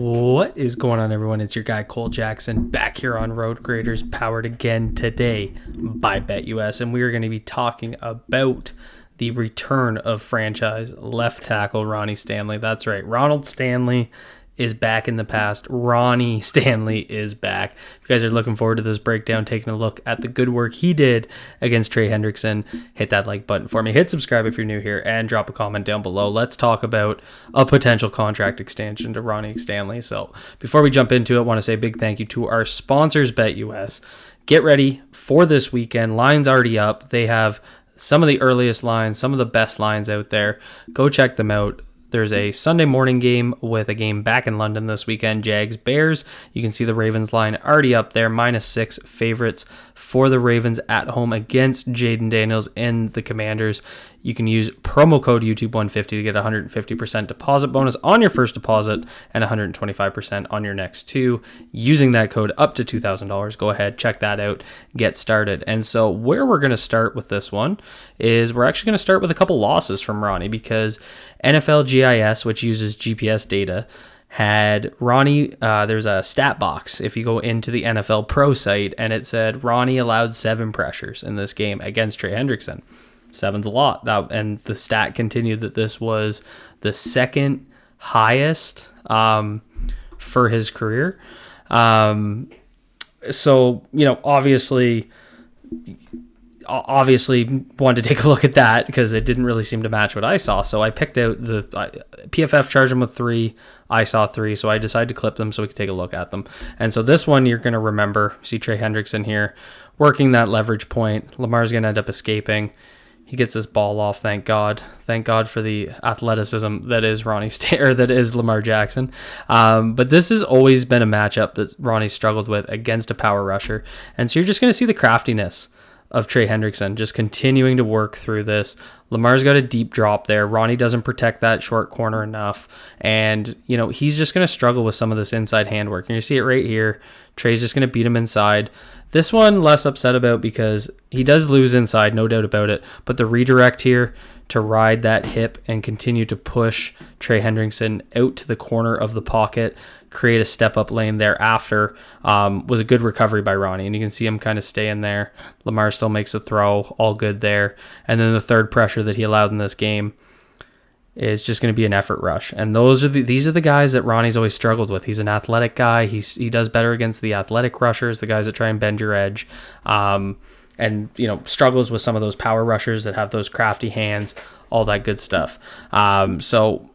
What is going on, everyone? It's your guy Cole Jackson back here on Road Graders, powered again today by BetUS, and we are going to be talking about the return of franchise left tackle Ronnie Stanley. That's right, Ronald Stanley is back in the past. Ronnie Stanley is back. If you guys are looking forward to this breakdown, taking a look at the good work he did against Trey Hendrickson, hit that like button for me. Hit subscribe if you're new here, and drop a comment down below. Let's talk about a potential contract extension to Ronnie Stanley. So before we jump into it, I want to say a big thank you to our sponsors, BetUS. Get ready for this weekend. Lines already up. They have some of the earliest lines, some of the best lines out there. Go check them out. There's a Sunday morning game with a game back in London this weekend, Jags-Bears. You can see the Ravens line already up there, -6 favorites for the Ravens at home against Jaden Daniels and the Commanders. You can use promo code YouTube150 to get a 150% deposit bonus on your first deposit and 125% on your next two. Using that code up to $2,000. Go ahead, check that out, get started. And so where we're going to start with this one is we're actually going to start with a couple losses from Ronnie, because NFL GIS, which uses GPS data, had Ronnie, there's a stat box if you go into the NFL Pro site, and it said Ronnie allowed 7 pressures in this game against Trey Hendrickson. 7's a lot. And the stat continued that this was the second highest for his career. So, you know, obviously wanted to take a look at that because it didn't really seem to match what I saw. So I picked out the PFF charged him with 3. I saw 3, so I decided to clip them so we could take a look at them. And so this one you're going to remember. See Trey Hendrickson here working that leverage point. Lamar's going to end up escaping. He gets this ball off, thank God. Thank God for the athleticism that is that is Lamar Jackson. But this has always been a matchup that Ronnie struggled with against a power rusher. And so you're just going to see the craftiness of Trey Hendrickson just continuing to work through this. Lamar's got a deep drop there. Ronnie doesn't protect that short corner enough. And, you know, he's just going to struggle with some of this inside handwork. And you see it right here. Trey's just going to beat him inside. This one, less upset about because he does lose inside, no doubt about it. But the redirect here to ride that hip and continue to push Trey Hendrickson out to the corner of the pocket, create a step-up lane thereafter, was a good recovery by Ronnie. And you can see him kind of staying there. Lamar still makes a throw, all good there. And then the third pressure that he allowed in this game is just going to be an effort rush. And these are the guys that Ronnie's always struggled with. He's an athletic guy. He does better against the athletic rushers, the guys that try and bend your edge. And, you know, struggles with some of those power rushers that have those crafty hands, all that good stuff. So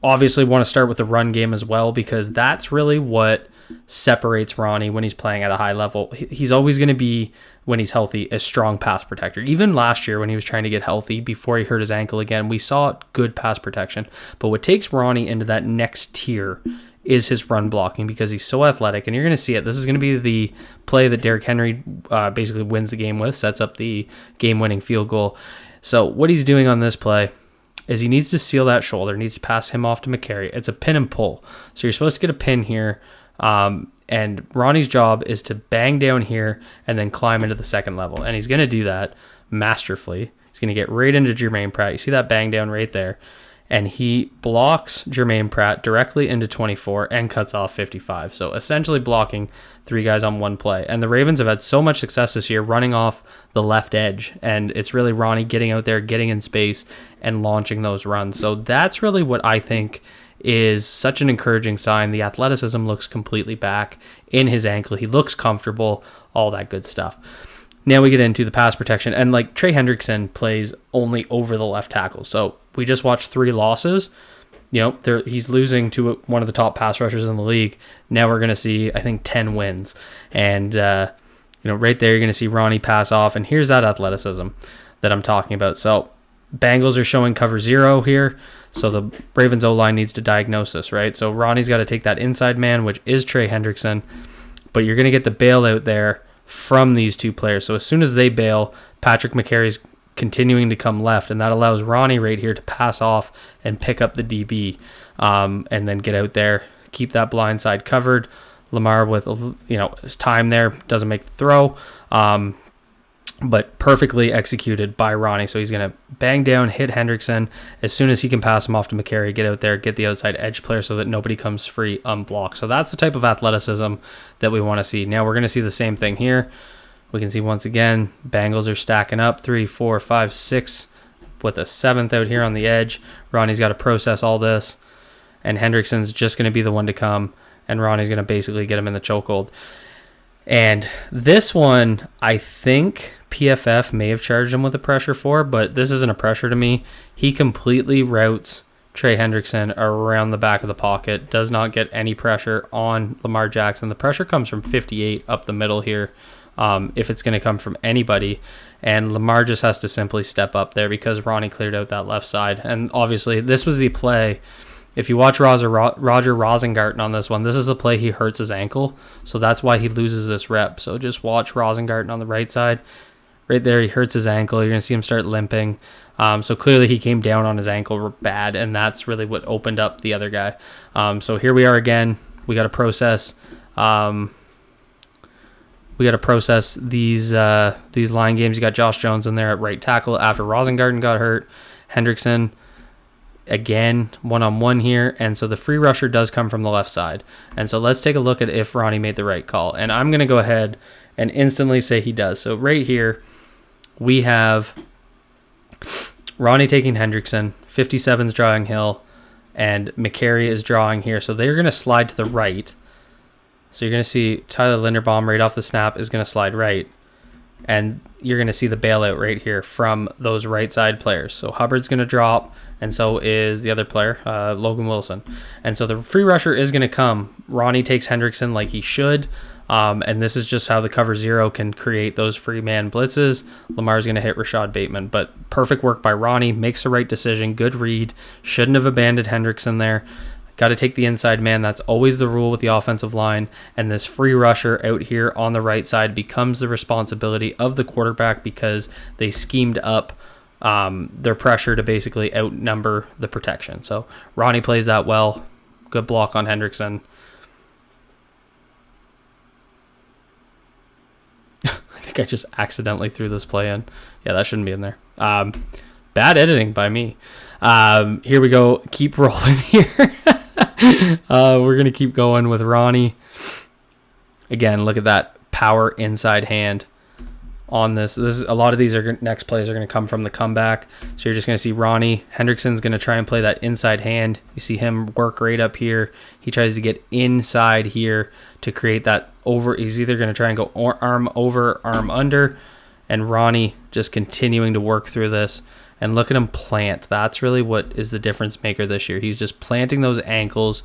obviously want to start with the run game as well, because that's really what separates Ronnie when he's playing at a high level. He's always going to be, when he's healthy, a strong pass protector. Even last year when he was trying to get healthy before he hurt his ankle again, we saw good pass protection. But what takes Ronnie into that next tier is his run blocking, because he's so athletic. And you're going to see it. This is going to be the play that Derrick Henry basically wins the game with, sets up the game-winning field goal. So what he's doing on this play is he needs to seal that shoulder, needs to pass him off to McCary. It's a pin and pull. So you're supposed to get a pin here, and Ronnie's job is to bang down here and then climb into the second level. And he's going to do that masterfully. He's going to get right into Jermaine Pratt. You see that bang down right there. And he blocks Jermaine Pratt directly into 24 and cuts off 55. So essentially blocking 3 guys on one play. And the Ravens have had so much success this year running off the left edge. And it's really Ronnie getting out there, getting in space, and launching those runs. So that's really what I think is such an encouraging sign. The athleticism looks completely back in his ankle. He looks comfortable, all that good stuff. Now we get into the pass protection, and like Trey Hendrickson plays only over the left tackle. So we just watched 3 losses. You know, he's losing to one of the top pass rushers in the league. Now we're going to see, I think, 10 wins. And, you know, right there you're going to see Ronnie pass off, and here's that athleticism that I'm talking about. So Bengals are showing cover 0 here. So the Ravens O-line needs to diagnose this, right? So Ronnie's got to take that inside man, which is Trey Hendrickson. But you're going to get the bailout there from these 2 players. So as soon as they bail, Patrick McCary's continuing to come left, and that allows Ronnie right here to pass off and pick up the DB, and then get out there, keep that blind side covered. Lamar with, you know, his time there, doesn't make the throw. but perfectly executed by Ronnie. So he's going to bang down, hit Hendrickson. As soon as he can pass him off to McCary, get out there, get the outside edge player so that nobody comes free unblocked. So that's the type of athleticism that we want to see. Now we're going to see the same thing here. We can see once again, Bengals are stacking up 3, 4, 5, 6 with a 7th out here on the edge. Ronnie's got to process all this, and Hendrickson's just going to be the one to come, and Ronnie's going to basically get him in the chokehold. And this one, I think PFF may have charged him with a pressure for, but this isn't a pressure to me. He completely routes Trey Hendrickson around the back of the pocket, does not get any pressure on Lamar Jackson. The pressure comes from 58 up the middle here, if it's going to come from anybody. And Lamar just has to simply step up there because Ronnie cleared out that left side. And obviously, this was the play. If you watch Roger Rosengarten on this one, this is the play he hurts his ankle. So that's why he loses this rep. So just watch Rosengarten on the right side. Right there, he hurts his ankle. You're going to see him start limping. So clearly he came down on his ankle bad, and that's really what opened up the other guy. So here we are again. We got to process. These line games. You got Josh Jones in there at right tackle after Rosengarten got hurt. Hendrickson again, one-on-one here, and so the free rusher does come from the left side. And so let's take a look at if Ronnie made the right call. And I'm going to go ahead and instantly say he does. So right here, we have Ronnie taking Hendrickson, 57's drawing Hill, and McCary is drawing here. So they're going to slide to the right. So you're going to see Tyler Linderbaum right off the snap is going to slide right. And you're going to see the bailout right here from those right side players. So Hubbard's going to drop, and so is the other player, Logan Wilson. And so the free rusher is going to come. Ronnie takes Hendrickson like he should, and this is just how the cover zero can create those free man blitzes. Lamar's going to hit Rashad Bateman, but perfect work by Ronnie. Makes the right decision. Good read. Shouldn't have abandoned Hendrickson there. Got to take the inside man. That's always the rule with the offensive line. And this free rusher out here on the right side becomes the responsibility of the quarterback because they schemed up their pressure to basically outnumber the protection. So Ronnie plays that well. Good block on Hendrickson. I think I just accidentally threw this play in. Yeah, that shouldn't be in there. Bad editing by me. Here we go. Keep rolling here. We're going to keep going with Ronnie. Again, look at that power inside hand on this. A lot of these next plays are going to come from the comeback. So you're just going to see Ronnie. Hendrickson's going to try and play that inside hand. You see him work right up here. He tries to get inside here to create that over. He's either going to try and go arm over, arm under. And Ronnie just continuing to work through this. And look at him plant. That's really what is the difference maker this year. He's just planting those ankles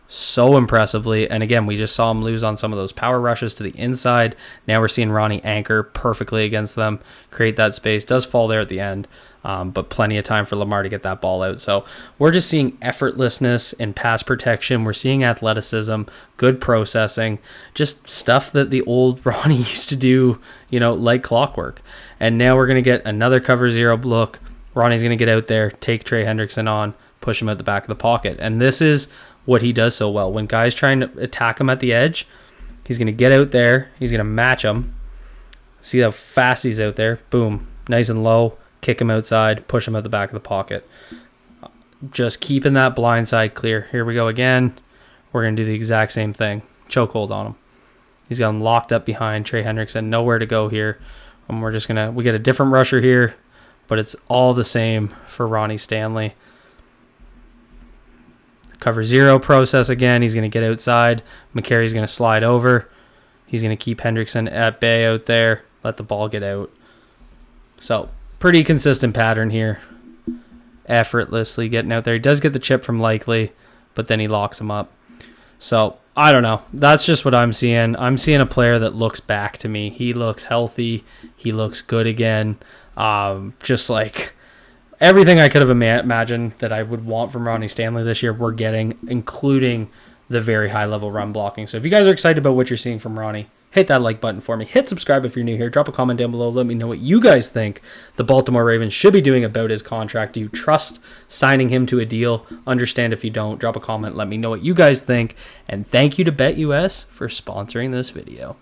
so impressively. And again, we just saw him lose on some of those power rushes to the inside. Now we're seeing Ronnie anchor perfectly against them, create that space. Does fall there at the end, but plenty of time for Lamar to get that ball out. So we're just seeing effortlessness in pass protection. We're seeing athleticism, good processing, just stuff that the old Ronnie used to do, like clockwork. And now we're going to get another cover zero look. Ronnie's going to get out there, take Trey Hendrickson on, push him at the back of the pocket. And this is what he does so well. When guys trying to attack him at the edge, he's going to get out there. He's going to match him. See how fast he's out there. Boom. Nice and low. Kick him outside. Push him at the back of the pocket. Just keeping that blind side clear. Here we go again. We're going to do the exact same thing. Chokehold on him. He's got him locked up behind Trey Hendrickson. Nowhere to go here. And we're just going to... We get a different rusher here, but it's all the same for Ronnie Stanley. Cover zero process again. He's going to get outside. McCary's going to slide over. He's going to keep Hendrickson at bay out there. Let the ball get out. So, pretty consistent pattern here. Effortlessly getting out there. He does get the chip from Likely, but then he locks him up. So, I don't know. That's just what I'm seeing. I'm seeing a player that looks back to me. He looks healthy. He looks good again. Just like everything I could have imagined that I would want from Ronnie Stanley this year, we're getting, including the very high-level run blocking. So if you guys are excited about what you're seeing from Ronnie, hit that like button for me. Hit subscribe if you're new here. Drop a comment down below. Let me know what you guys think the Baltimore Ravens should be doing about his contract. Do you trust signing him to a deal? Understand if you don't. Drop a comment. Let me know what you guys think. And thank you to BetUS for sponsoring this video.